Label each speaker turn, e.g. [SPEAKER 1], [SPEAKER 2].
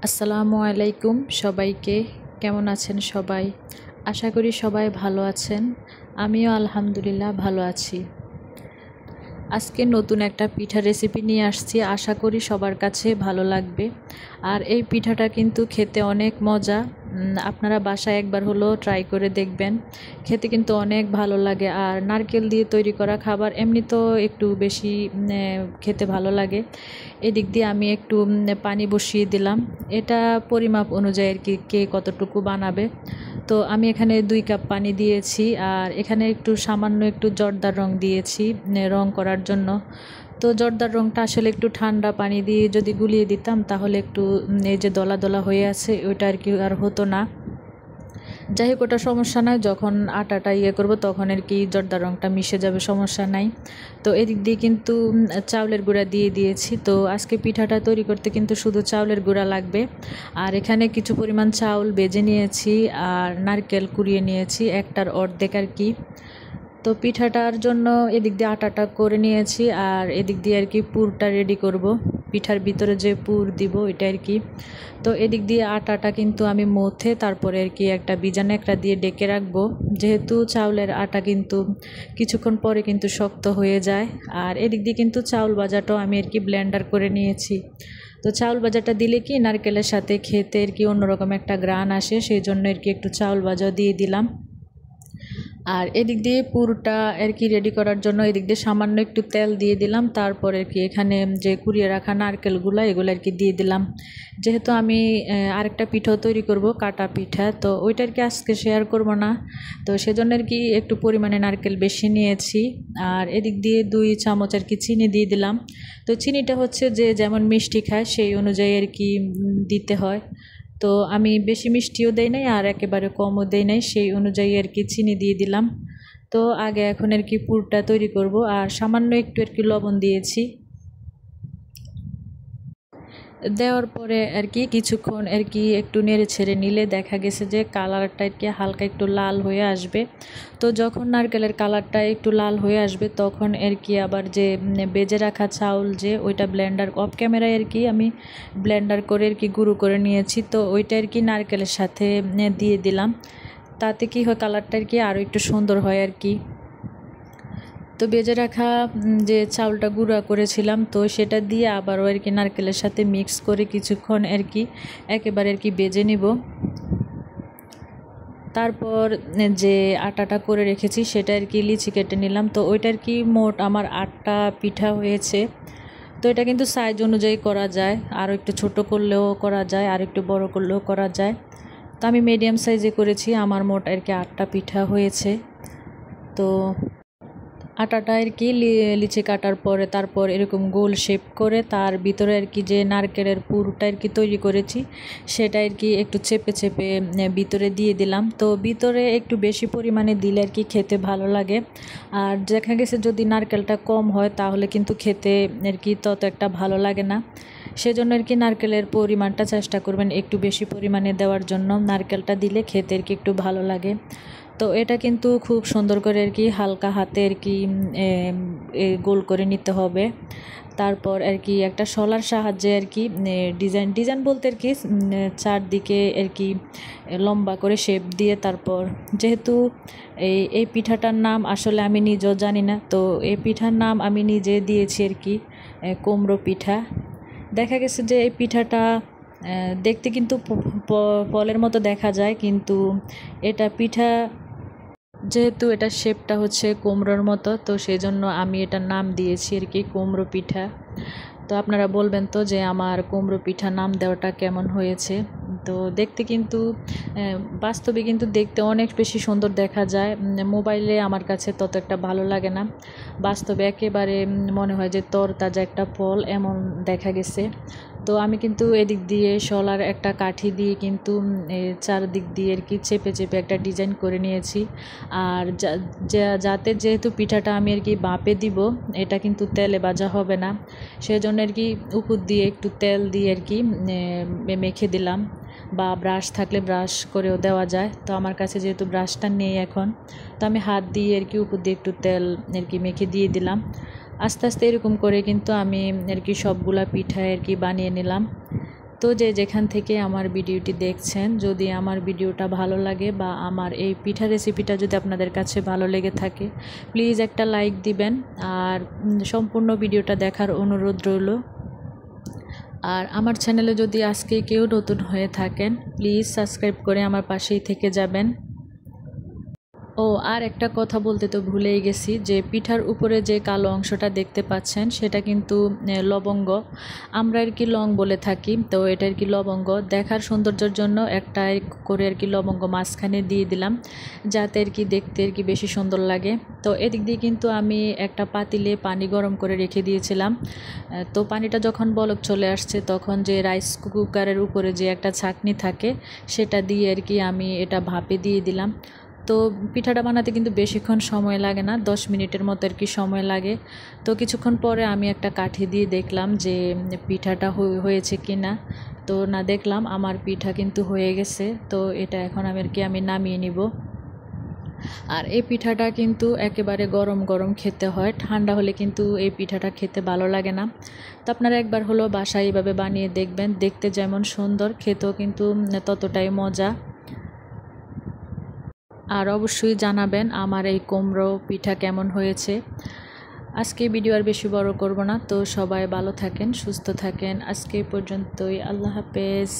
[SPEAKER 1] আসসালামু আলাইকুম সবাইকে। কেমন আছেন সবাই? আশা করি সবাই ভালো আছেন। আমিও আলহামদুলিল্লাহ ভালো আছি। আজকে নতুন একটা পিঠা রেসিপি নিয়ে আসছি, আশা করি সবার কাছে ভালো লাগবে। আর এই পিঠাটা কিন্তু খেতে অনেক মজা। আপনারা বাসায় একবার হলো ট্রাই করে দেখবেন, খেতে কিন্তু অনেক ভালো লাগে। আর নারকেল দিয়ে তৈরি করা খাবার এমনি তো একটু বেশি খেতে ভালো লাগে। এদিক দিয়ে আমি একটু পানি বসিয়ে দিলাম। এটা পরিমাপ অনুযায়ী আর কি কে কতটুকু বানাবে। তো আমি এখানে 2 কাপ পানি দিয়েছি, আর এখানে একটু সামান্য একটু জর্দার রং দিয়েছি রং করার জন্য। তো জর্দার রংটা আসলে একটু ঠান্ডা পানি দিয়ে যদি গুলিয়ে দিতাম তাহলে একটু এই যে দলা দলা হয়ে আছে ওইটা আর কি আর হতো না। যাই হোক, ওটা সমস্যা নাই, যখন আটাটা করব তখন আর কি জর্দার রংটা মিশে যাবে, সমস্যা নাই। তো এদিক দিয়ে কিন্তু চাউলের গুঁড়া দিয়ে দিয়েছি। তো আজকে পিঠাটা তৈরি করতে কিন্তু শুধু চাউলের গুঁড়া লাগবে। আর এখানে কিছু পরিমাণ চাউল ভেজে নিয়েছি, আর নারকেল কুড়িয়ে নিয়েছি একটার অর্ধেক আর কি। তো পিঠাটার জন্য এদিক দিয়ে আটাটা করে নিয়েছি, আর এদিক দিয়ে আর কি পুরটা রেডি করব, পিঠার ভিতরে যে পুর দিব এটা আর কি। তো এদিক দিয়ে আটাটা কিন্তু আমি মথে তারপরে আর কি একটা বিজানে একটা দিয়ে ডেকে রাখবো, যেহেতু চাউলের আটা কিন্তু কিছুক্ষণ পরে কিন্তু শক্ত হয়ে যায়। আর এদিক দিয়ে কিন্তু চাউল ভাজাটাও আমি আর কি ব্লেন্ডার করে নিয়েছি। তো চাউল ভাজাটা দিলে কি নারকেলের সাথে খেতে আর কি অন্যরকম একটা গ্রান আসে, সেই জন্য আর কি একটু চাউল ভাজাও দিয়ে দিলাম। আর এদিক দিয়ে পুরটা আর কি রেডি করার জন্য এদিক দিয়ে সামান্য একটু তেল দিয়ে দিলাম। তারপর আর কি এখানে যে কুড়িয়ে রাখা নারকেলগুলো এগুলো আর কি দিয়ে দিলাম। যেহেতু আমি আরেকটা পিঠাও তৈরি করব, কাটা পিঠা, তো ওইটা আর কি আজকে শেয়ার করব না। তো সেজন্য আর কি একটু পরিমাণে নারকেল বেশি নিয়েছি। আর এদিক দিয়ে 2 চামচ আর কি চিনি দিয়ে দিলাম। তো চিনিটা হচ্ছে যে যেমন মিষ্টি খায় সেই অনুযায়ী আর কি দিতে হয়। তো আমি বেশি মিষ্টিও দেই নাই আর একেবারে কমও দেই নাই, সেই অনুযায়ী আর কি চিনি দিয়ে দিলাম। তো আগে এখন আর কি পুরটা তৈরি করব, আর সামান্য একটু আর কি লবণ দিয়েছি। দেওয়ার পরে আর কি কিছুক্ষণ আর কি একটু নেড়ে ছেড়ে নিলে দেখা গেছে যে কালারটা আর কি হালকা একটু লাল হয়ে আসবে। তো যখন নারকেলের কালারটা একটু লাল হয়ে আসবে তখন আর কি আবার যে বেজে রাখা চাউল যে ওইটা ব্লেন্ডার অফ ক্যামেরায় আর কি আমি ব্লেন্ডার করে আর কি গুঁড়ো করে নিয়েছি, তো ওইটা আর কি নারকেলের সাথে দিয়ে দিলাম। তাতে কি হয়, কালারটা আর কি আরও একটু সুন্দর হয় আর কি। তো ভেজে রাখা যে চাউলটা গুঁড়া করেছিলাম তো সেটা দিয়ে আবারও আর কি নারকেলের সাথে মিক্স করে কিছুক্ষণ আর কি একেবারে আর কি ভেজে নিব। তারপর যে আটাটা করে রেখেছি সেটা আর কি লিচি কেটে নিলাম। তো ওইটার কি মোট আমার 8টা পিঠা হয়েছে। তো এটা কিন্তু সাইজ অনুযায়ী করা যায়, আরও একটু ছোট করলেও করা যায়, আর একটু বড় করলেও করা যায়। তো আমি মিডিয়াম সাইজে করেছি, আমার মোট আর কি 8টা পিঠা হয়েছে। তো আটাটা আর কি লিচি কাটার পরে তারপর এরকম গোল শেপ করে তার ভিতরে আর কি যে নারকেলের পুরটা আর কি তৈরি করেছি সেটা আর কি একটু চেপে চেপে ভিতরে দিয়ে দিলাম। তো ভিতরে একটু বেশি পরিমাণে দিলে আর কি খেতে ভালো লাগে। আর দেখা গেছে যদি নারকেলটা কম হয় তাহলে কিন্তু খেতে আর কি তত একটা ভালো লাগে না। সেজন্য আর কি নারকেলের পরিমাণটা চেষ্টা করবেন একটু বেশি পরিমাণে দেওয়ার জন্য, নারকেলটা দিলে খেতে আর কি একটু ভালো লাগে। তো এটা কিন্তু খুব সুন্দর করে আর কি হালকা হাতে আর কি গোল করে নিতে হবে। তারপর আর কি একটা শলার সাহায্যে আর কি ডিজাইন বলতে আর কি চারদিকে আর কি লম্বা করে শেপ দিয়ে, তারপর যেহেতু এই পিঠাটার নাম আসলে আমি নিজেও জানি না, তো এই পিঠার নাম আমি নিজে দিয়েছি আর কি কুমড়ো পিঠা। দেখা গেছে যে এই পিঠাটা দেখতে কিন্তু ফলের মতো দেখা যায়, কিন্তু এটা পিঠা যেহেতু এটার শেপটা হচ্ছে কুমড়োর মতো, তো সেই জন্য আমি এটার নাম দিয়েছি আর কি কুমড়ো পিঠা। তো আপনারা বলবেন তো যে আমার কুমড়ো পিঠা নাম দেওয়াটা কেমন হয়েছে। তো দেখতে কিন্তু বাস্তবে কিন্তু দেখতে অনেক বেশি সুন্দর দেখা যায়, মোবাইলে আমার কাছে তত একটা ভালো লাগে না, বাস্তবে একেবারে মনে হয় যে তরতাজা একটা ফল এমন দেখা গেছে। তো আমি কিন্তু এদিক দিয়ে শলার একটা কাঠি দিয়ে কিন্তু চারদিক দিয়ে আর কি চেপে চেপে একটা ডিজাইন করে নিয়েছি। আর যাতে যেহেতু পিঠাটা আমি আর কি বাপে দিব, এটা কিন্তু তেলে ভাজা হবে না, সেজন্য আর কি উপর দিয়ে একটু তেল দিয়ে আর কি মেখে দিলাম, বা ব্রাশ থাকলে ব্রাশ করেও দেওয়া যায়। তো আমার কাছে যেহেতু ব্রাশটা নেই এখন, তো আমি হাত দিয়ে আর কি উপর দিয়ে একটু তেল আর কি মেখে দিয়ে দিলাম। আস্তে আস্তে এরকম করে কিন্তু আমি আর কি সবগুলা পিঠা আর কি বানিয়ে নিলাম। তো যে যেখান থেকে আমার ভিডিওটি দেখছেন, যদি আমার ভিডিওটা ভালো লাগে বা আমার এই পিঠা রেসিপিটা যদি আপনাদের কাছে ভালো লেগে থাকে, প্লিজ একটা লাইক দিবেন আর সম্পূর্ণ ভিডিওটা দেখার অনুরোধ রইল। আর আমার চ্যানেলে যদি আজকে কেউ নতুন হয়ে থাকেন, প্লিজ সাবস্ক্রাইব করে আমার পাশেই থেকে যাবেন। ও আর একটা কথা বলতে তো ভুলেই গেছি, যে পিঠার উপরে যে কালো অংশটা দেখতে পাচ্ছেন সেটা কিন্তু লবঙ্গ, আমরা আর কি লং বলে থাকি। তো এটা আর কি লবঙ্গ, দেখার সৌন্দর্যের জন্য একটা করে আর কি লবঙ্গ মাঝখানে দিয়ে দিলাম, যাতে আর কি দেখতে আর কি বেশি সুন্দর লাগে। তো এদিক দিয়ে কিন্তু আমি একটা পাতিলে পানি গরম করে রেখে দিয়েছিলাম। তো পানিটা যখন বলক চলে আসছে, তখন যে রাইস কুকারের উপরে যে একটা ছাঁকনি থাকে সেটা দিয়ে আর কি আমি এটা ভাপে দিয়ে দিলাম। তো পিঠাটা বানাতে কিন্তু বেশিক্ষণ সময় লাগে না, 10 মিনিটের মতো আর কি সময় লাগে। তো কিছুক্ষণ পরে আমি একটা কাঠি দিয়ে দেখলাম যে পিঠাটা হয়েছে কি না। তো না, দেখলাম আমার পিঠা কিন্তু হয়ে গেছে। তো এটা এখন আমি নামিয়ে নিব। আর এই পিঠাটা কিন্তু একেবারে গরম গরম খেতে হয়, ঠান্ডা হলে কিন্তু এই পিঠাটা খেতে ভালো লাগে না। তো আপনারা একবার হলো বাসায় এইভাবে বানিয়ে দেখবেন, দেখতে যেমন সুন্দর, খেতেও কিন্তু ততটাই মজা। আর অবশ্যই জানাবেন আমার এই কুমড়ো পিঠা কেমন হয়েছে। আজকে ভিডিও আর বেশি বড় করব না। তো সবাই ভালো থাকেন, সুস্থ থাকেন। আজকে এই পর্যন্তই। আল্লাহ হাফেজ।